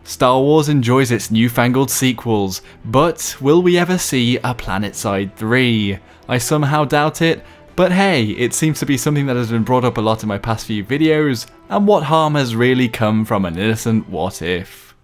Star Wars enjoys its newfangled sequels, but will we ever see a Planetside 3? I somehow doubt it, but hey, it seems to be something that has been brought up a lot in my past few videos, and what harm has really come from an innocent what if?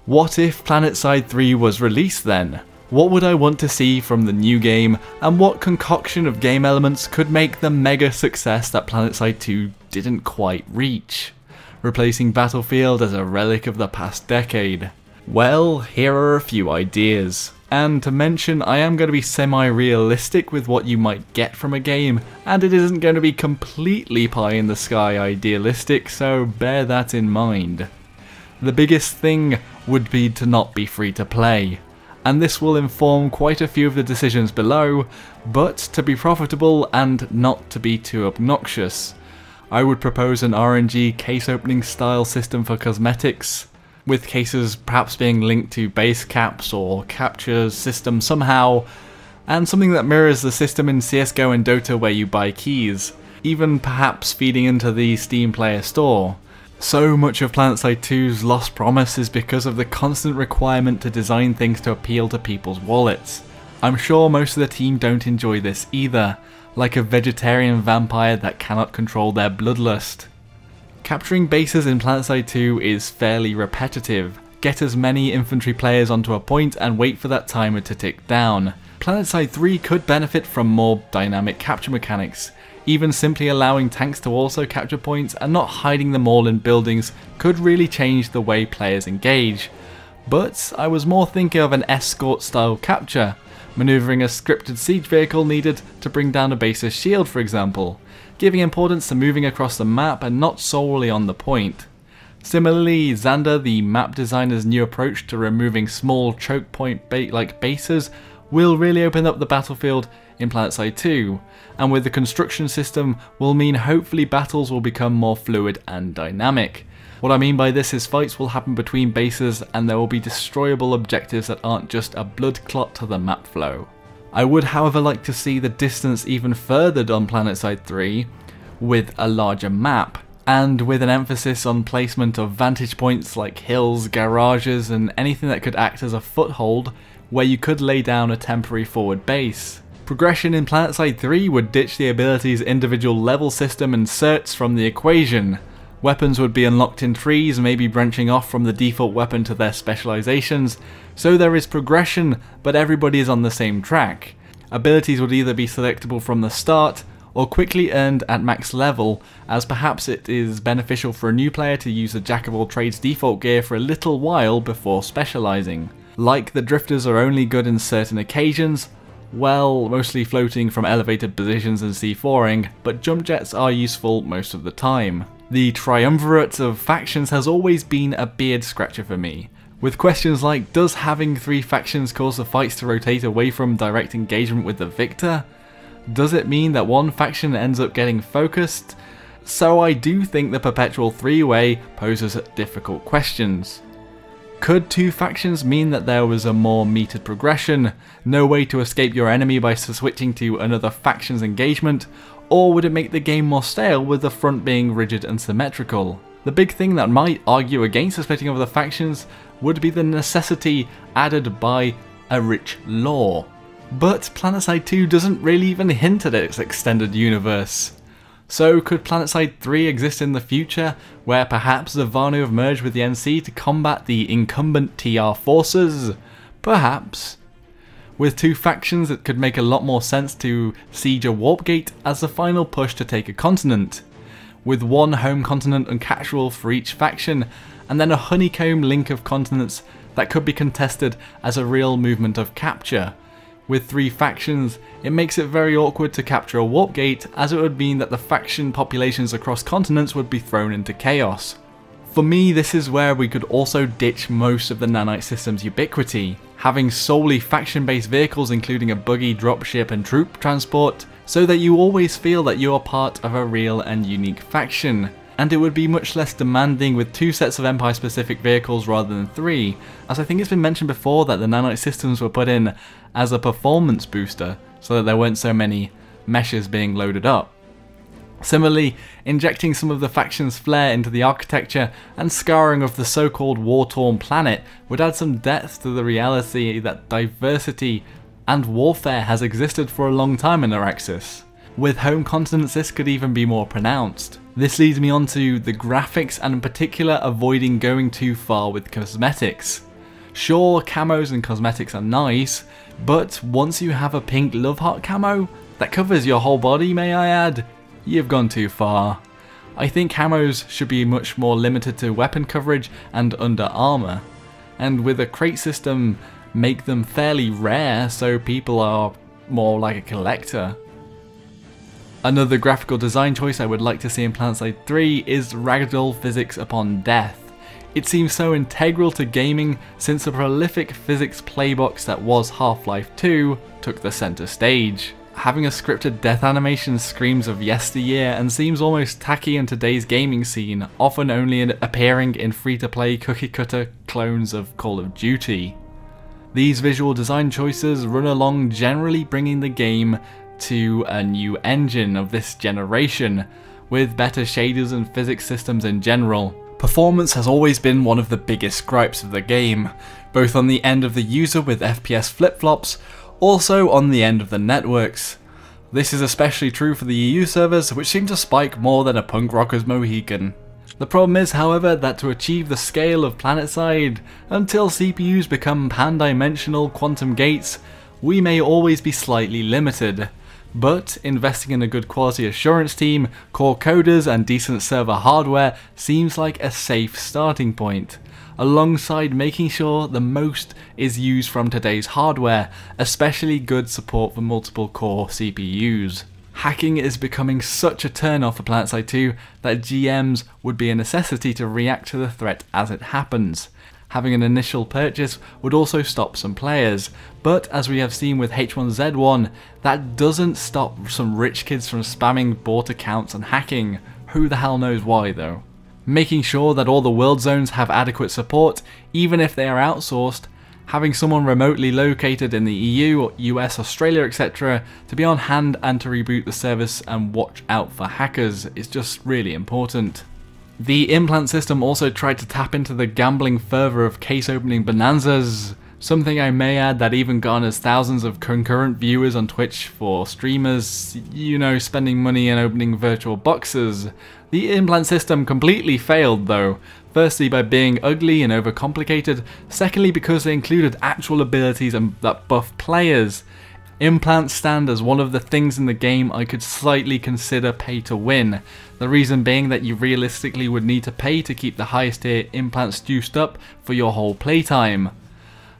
What if Planetside 3 was released then? What would I want to see from the new game, and what concoction of game elements could make the mega success that Planetside 2 didn't quite reach, replacing Battlefield as a relic of the past decade? Well, here are a few ideas. And to mention, I am going to be semi-realistic with what you might get from a game, and it isn't going to be completely pie in the sky idealistic, so bear that in mind. The biggest thing would be to not be free to play, and this will inform quite a few of the decisions below, but to be profitable and not to be too obnoxious. I would propose an RNG case opening style system for cosmetics, with cases perhaps being linked to base caps or capture system somehow, and something that mirrors the system in CSGO and Dota where you buy keys, even perhaps feeding into the Steam Player Store. So much of Planetside 2's lost promise is because of the constant requirement to design things to appeal to people's wallets. I'm sure most of the team don't enjoy this either, like a vegetarian vampire that cannot control their bloodlust. Capturing bases in Planetside 2 is fairly repetitive. Get as many infantry players onto a point and wait for that timer to tick down. Planetside 3 could benefit from more dynamic capture mechanics. Even simply allowing tanks to also capture points and not hiding them all in buildings could really change the way players engage. But I was more thinking of an escort style capture, manoeuvring a scripted siege vehicle needed to bring down a base's shield for example, giving importance to moving across the map and not solely on the point. Similarly, Xander, the map designer's new approach to removing small choke point like bases, will really open up the battlefield in Planetside 2, and with the construction system will mean hopefully battles will become more fluid and dynamic. What I mean by this is fights will happen between bases and there will be destroyable objectives that aren't just a blood clot to the map flow. I would however like to see the distance even furthered on Planetside 3 with a larger map, and with an emphasis on placement of vantage points like hills, garages and anything that could act as a foothold where you could lay down a temporary forward base. Progression in Planetside 3 would ditch the ability's individual level system and certs from the equation. Weapons would be unlocked in trees, maybe branching off from the default weapon to their specializations, so there is progression but everybody is on the same track. Abilities would either be selectable from the start or quickly earned at max level, as perhaps it is beneficial for a new player to use the Jack of all trades default gear for a little while before specializing. Like the drifters are only good in certain occasions, well, mostly floating from elevated positions and C4ing, but jump jets are useful most of the time. The triumvirate of factions has always been a beard scratcher for me, with questions like, does having 3 factions cause the fights to rotate away from direct engagement with the victor? Does it mean that one faction ends up getting focused? So I do think the perpetual 3-way poses difficult questions. Could 2 factions mean that there was a more metered progression, no way to escape your enemy by switching to another faction's engagement, or would it make the game more stale with the front being rigid and symmetrical? The big thing that might argue against the splitting of the factions would be the necessity added by a rich lore. But Planetside 2 doesn't really even hint at its extended universe. So could Planetside 3 exist in the future, where perhaps the Vanu have merged with the NC to combat the incumbent TR forces? Perhaps. With 2 factions it could make a lot more sense to siege a warp gate as the final push to take a continent, with 1 home continent and casual for each faction, and then a honeycomb link of continents that could be contested as a real movement of capture. With 3 factions, it makes it very awkward to capture a warp gate, as it would mean that the faction populations across continents would be thrown into chaos. For me, this is where we could also ditch most of the nanite system's ubiquity, having solely faction-based vehicles including a buggy, dropship and troop transport, so that you always feel that you are part of a real and unique faction. And it would be much less demanding with 2 sets of Empire-specific vehicles rather than 3, as I think it's been mentioned before that the nanite systems were put in as a performance booster, so that there weren't so many meshes being loaded up. Similarly, injecting some of the faction's flair into the architecture and scarring of the so-called war-torn planet would add some depth to the reality that diversity and warfare has existed for a long time in Araxis. With home continents, this could even be more pronounced. This leads me on to the graphics, and in particular avoiding going too far with cosmetics. Sure, camos and cosmetics are nice, but once you have a pink love heart camo that covers your whole body, may I add, you've gone too far. I think camos should be much more limited to weapon coverage and under armor, and with a crate system, make them fairly rare so people are more like a collector. Another graphical design choice I would like to see in Planetside 3 is ragdoll physics upon death. It seems so integral to gaming since the prolific physics playbox that was Half-Life 2 took the center stage. Having a scripted death animation screams of yesteryear and seems almost tacky in today's gaming scene, often only appearing in free-to-play cookie-cutter clones of Call of Duty. These visual design choices run along generally bringing the game to a new engine of this generation, with better shaders and physics systems in general. Performance has always been one of the biggest gripes of the game, both on the end of the user with FPS flip-flops, also on the end of the networks. This is especially true for the EU servers, which seem to spike more than a punk rocker's Mohican. The problem is, however, that to achieve the scale of Planetside, until CPUs become pan-dimensional quantum gates, we may always be slightly limited. But investing in a good quality assurance team, core coders and decent server hardware seems like a safe starting point, alongside making sure the most is used from today's hardware, especially good support for multiple core CPUs. Hacking is becoming such a turn-off for Planetside 2 that GMs would be a necessity to react to the threat as it happens. Having an initial purchase would also stop some players, but as we have seen with H1Z1, that doesn't stop some rich kids from spamming bought accounts and hacking. Who the hell knows why though? Making sure that all the world zones have adequate support, even if they are outsourced, having someone remotely located in the EU, US, Australia, etc. to be on hand and to reboot the service and watch out for hackers is just really important. The implant system also tried to tap into the gambling fervour of case opening bonanzas, something I may add that even garners thousands of concurrent viewers on Twitch for streamers, you know, spending money and opening virtual boxes. The implant system completely failed though, firstly by being ugly and overcomplicated, secondly because they included actual abilities that buff players. Implants stand as one of the things in the game I could slightly consider pay to win, the reason being that you realistically would need to pay to keep the highest tier implants juiced up for your whole playtime.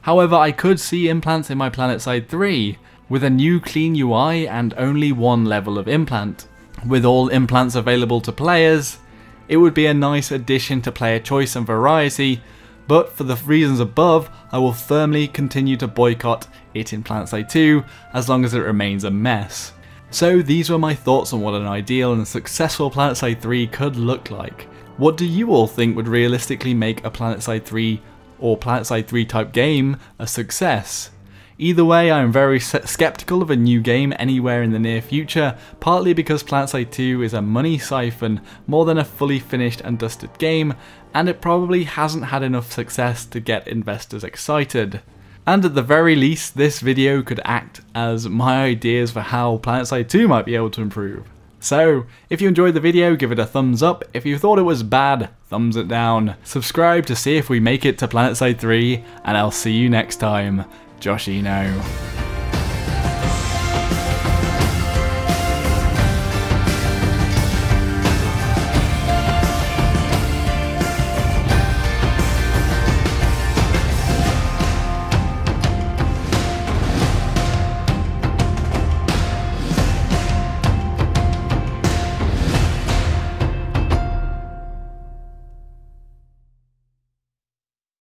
However, I could see implants in my Planetside 3, with a new clean UI and only one level of implant. With all implants available to players, it would be a nice addition to player choice and variety, but for the reasons above, I will firmly continue to boycott it in Planetside 2 as long as it remains a mess. So these were my thoughts on what an ideal and successful Planetside 3 could look like. What do you all think would realistically make a Planetside 3 or Planetside 3 type game a success? Either way, I am very skeptical of a new game anywhere in the near future, partly because Planetside 2 is a money siphon more than a fully finished and dusted game, and it probably hasn't had enough success to get investors excited. And at the very least, this video could act as my ideas for how Planetside 2 might be able to improve. So, if you enjoyed the video, give it a thumbs up. If you thought it was bad, thumbs it down. Subscribe to see if we make it to Planetside 3, and I'll see you next time. Joshino.